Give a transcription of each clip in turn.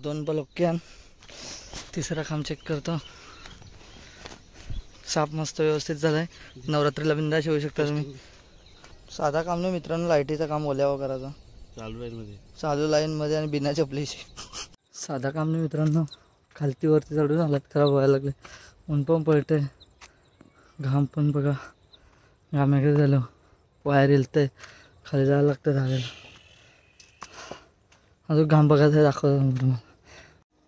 2 block तिसरा खांब check करतो. साप मस्त व्यवस्थित झालाय. नवरात्रीला बिंदास येऊ शकता तुम्ही. साधा काम नाही मित्रांनो, लाईटीचं काम ओल्यावर करायचं. चालू लाईन मध्ये आणि बिना चपलीशी. साधा काम नाही मित्रांनो, खालती वरती चढून हालत खराब व्हायला लागले. ऊन पण पडते, घाम पण बघा घामाकडे झालं. वायर येलतंय, खाली जायला लागतं धागायला. अजून घाम बघायचं दाखवतो तुम्हाला.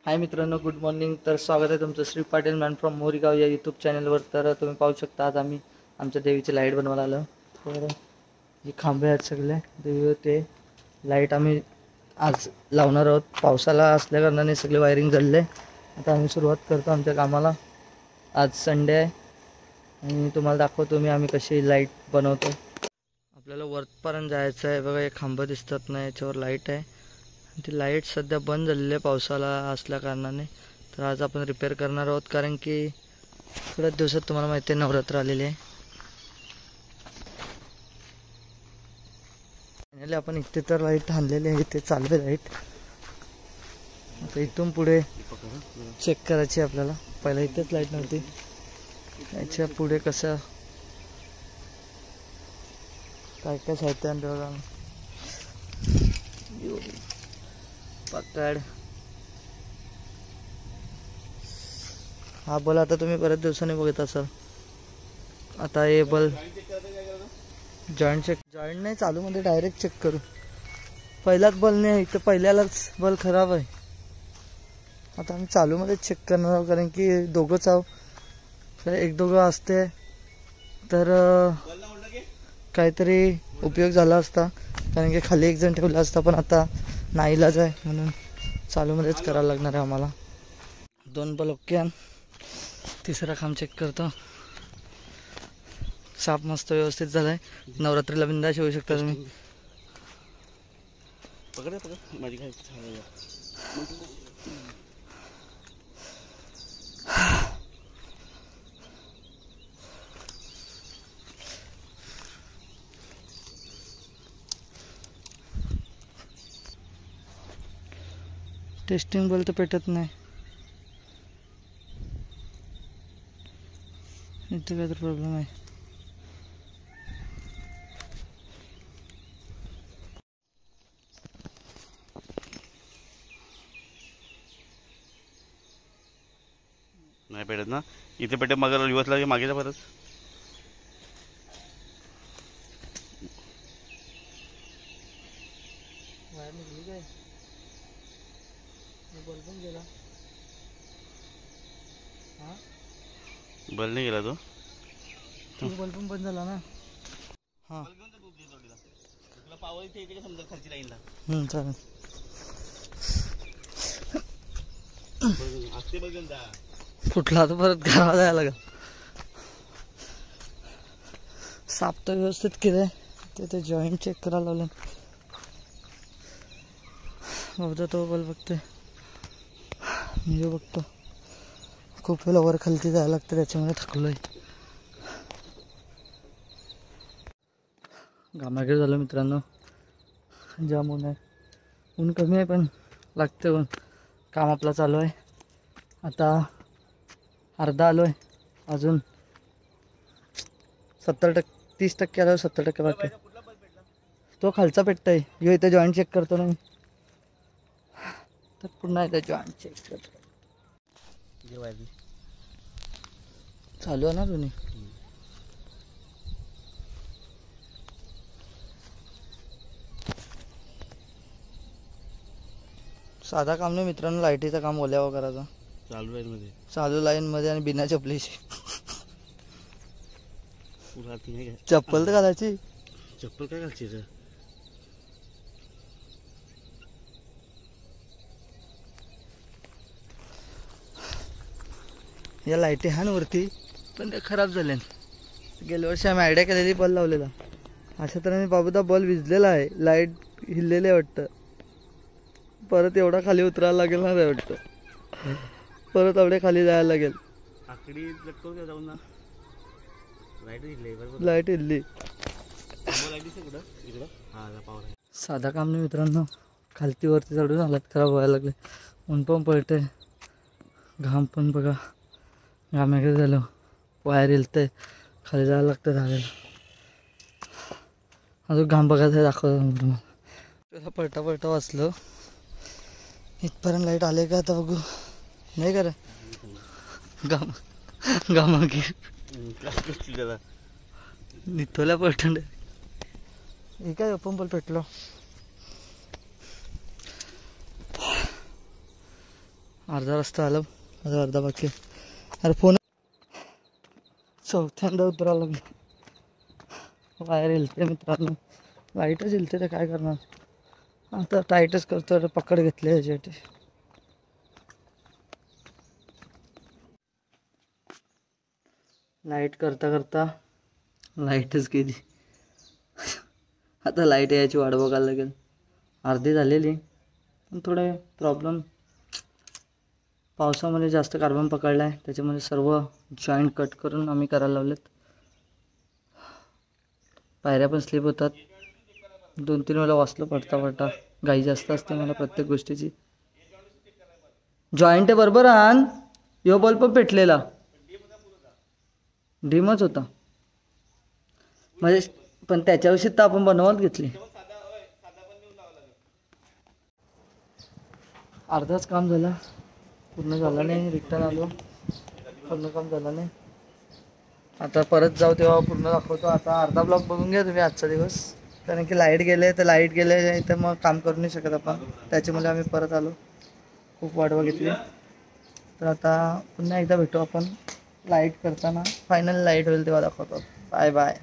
हाय मित्रांनो, गुड मॉर्निंग. तर स्वागत आहे तुमचं श्री पाटील मॅन फ्रॉम मोरीगाव या यूट्यूब चॅनलवर. तर तुम्ही पाहू शकता आज आम्ही आमच्या देवीची लाईट बनवायला आलो. तर हे खांबे आहेत सगळे देवी, ते लाईट आम्ही आज लावणार आहोत. पावसाला असल्या कारणाने सगळे वायरिंग जळले. आता आम्ही सुरुवात करतो आमच्या कामाला. आज संडे आहे आणि तुम्हाला दाखवतो मी आम्ही कशी लाईट बनवतो. आपल्याला वरपर्यंत जायचं आहे. बघा हे खांबं दिसतात ना, याच्यावर लाईट आहे. ती लाईट सध्या बंद झालेली आहे पावसाला असल्या कारणाने. तर आज आपण रिपेअर करणार आहोत, कारण की थोड्याच दिवसात तुम्हाला माहिती आहे नवरात्र आलेली आहे. फायनली आपण इथे तर लाईट आणलेली आहे, इथे चालू आहे लाईट. आता इथून पुढे चेक करायची आपल्याला. पहिला इथेच लाईट नव्हती, याच्या पुढे कसं काय काय साहित्य आणलं बघा. पकड हा बल आता तुम्ही बऱ्याच दिवसांनी बघत असाल. आता हे बल जॉईंट नाही चालू मध्ये डायरेक्ट चेक करू. पहिलाच बल नाही, इथं पहिल्यालाच बल खराब आहे. आता आम्ही चालू मध्ये चेक करणार आहोत, कारण की दोघंच आहो. एक दोघं असते तर काहीतरी उपयोग झाला असता, कारण की खाली एक जण ठेवला असता. पण आता नाईलाज आहे म्हणून चालू मध्येच करायला लागणार आहे आम्हाला. 2 ब्लॉक तिसरा खांब चेक करतो. साप मस्त व्यवस्थित झालाय. नवरात्रीला बिंदास येऊ शकता तुम्ही. टेस्टिंग बल तर पेटत नाही. इथे काय तर प्रॉब्लेम आहे. नाही पेटत ना, इथे पेटे मग दिवस लागे मागे जा परत. वायर निघली काय, बल्ब पण गेला. हा बल नाही गेला तो बल्ब पण बंद झाला ना. हा पावर इथे समजा खालची लाईनला चालेल. असते बघून जा फुटला तर परत घराला जायला लागेल. साप तर व्यवस्थित केलंय. ते जॉईंट चेक करायला लावलं. बघतो तो बल बघतोय, मी जो बघतो. खूप वेळा वर खालती जायला लागतं, त्याच्यामुळे थकलोय. घामाघूम झालं मित्रांनो, जाम ऊन आहे. ऊन कमी आहे पण लागते ऊन. काम आपलं चालू आहे. आता अर्धा आलोय, अजून 30% आलो. 70% बाकी. तो खालचा पेटतोय. ह्यो इथे जॉईंट चेक करतो ना मी. तर पुन्हा इथे जॉईंट चेक करतो. चालू आहे ना दोन्ही. साधा काम नाही मित्रांनो, लाईटीचं काम ओल्यावर करायचं. चालू लाईन मध्ये आणि बिना चपलीशी. चप्पल तर घालायची. चप्पल काय घालची रे. या लाईटी हान वरती, पण ते खराब झाले. गेल्या वर्षी आम्ही आयडिया केलेली बल्ब लावलेला. अशा तऱ्हेने बाबूदा बल्ब विजलेला आहे. लाईट हिललेले वाटतं. परत एवढा खाली उतरायला लागेल ना रे वाटतं. परत एवढे खाली जायला लागेल. लाईट हिलली. साधा काम नाही मित्रांनो, खालती वरती चढून हालत खराब व्हायला लागले. ऊन पण पडते, घाम पण बघा घामाकडे झालं, वायर येलतंय, खाली जायला लागतं धागायला. अजून घाम बघायचं दाखवतो तुम्हाला. त्याला पलटा पलटा वाचलं, इथपर्यंत लाईट आले का आता बघू. नाही का रे घाम घामागी त्याला निथोल्या पलटून हे काय ओपन पण पेटलो. अर्धा रस्ता आला, माझा अर्धा बाकी. अरे फोन चौथ्यांदा उतरावं लागलं. वायर येलते मित्रांनो, लाईटच येलते तर काय करणार. आता टाईटच करतो, पकड घेतली याच्यासाठी. लाईट करता करता लाईटच गेली. आता लाईट यायची वाट बघायला लागेल. अर्धी झालेली पण थोडे प्रॉब्लेम, पावसामध्ये जास्त कार्बन पकडला आहे, त्याच्यामध्ये सर्व जॉईंट कट करून आम्ही करायला लावलेत. पायऱ्या पण स्लिप होतात. 2-3 वेळा वाचलो पडता पडता, घाई जास्त असते मला प्रत्येक गोष्टीची. जॉईंट आहे बरोबर आण, यो बल्ब पण पेटलेला, डिमच होता म्हणजे, पण त्याच्याविषयी तर आपण बनवत घेतली. अर्धाच काम झालं, पूर्ण झालं नाही. रिटर्न आलो, पूर्ण काम झालं नाही. आता परत जाऊ तेव्हा पूर्ण दाखवतो. आता अर्धा ब्लॉग बघून घ्या तुम्ही आजचा दिवस, कारण की लाईट गेले तर लाईट गेले तर मग काम करू नाही शकत आपण. त्याच्यामुळे आम्ही परत आलो, खूप वाट बघितली. तर आता पुन्हा एकदा भेटू आपण लाईट करताना. फायनल लाईट होईल तेव्हा दाखवतो. Bye bye.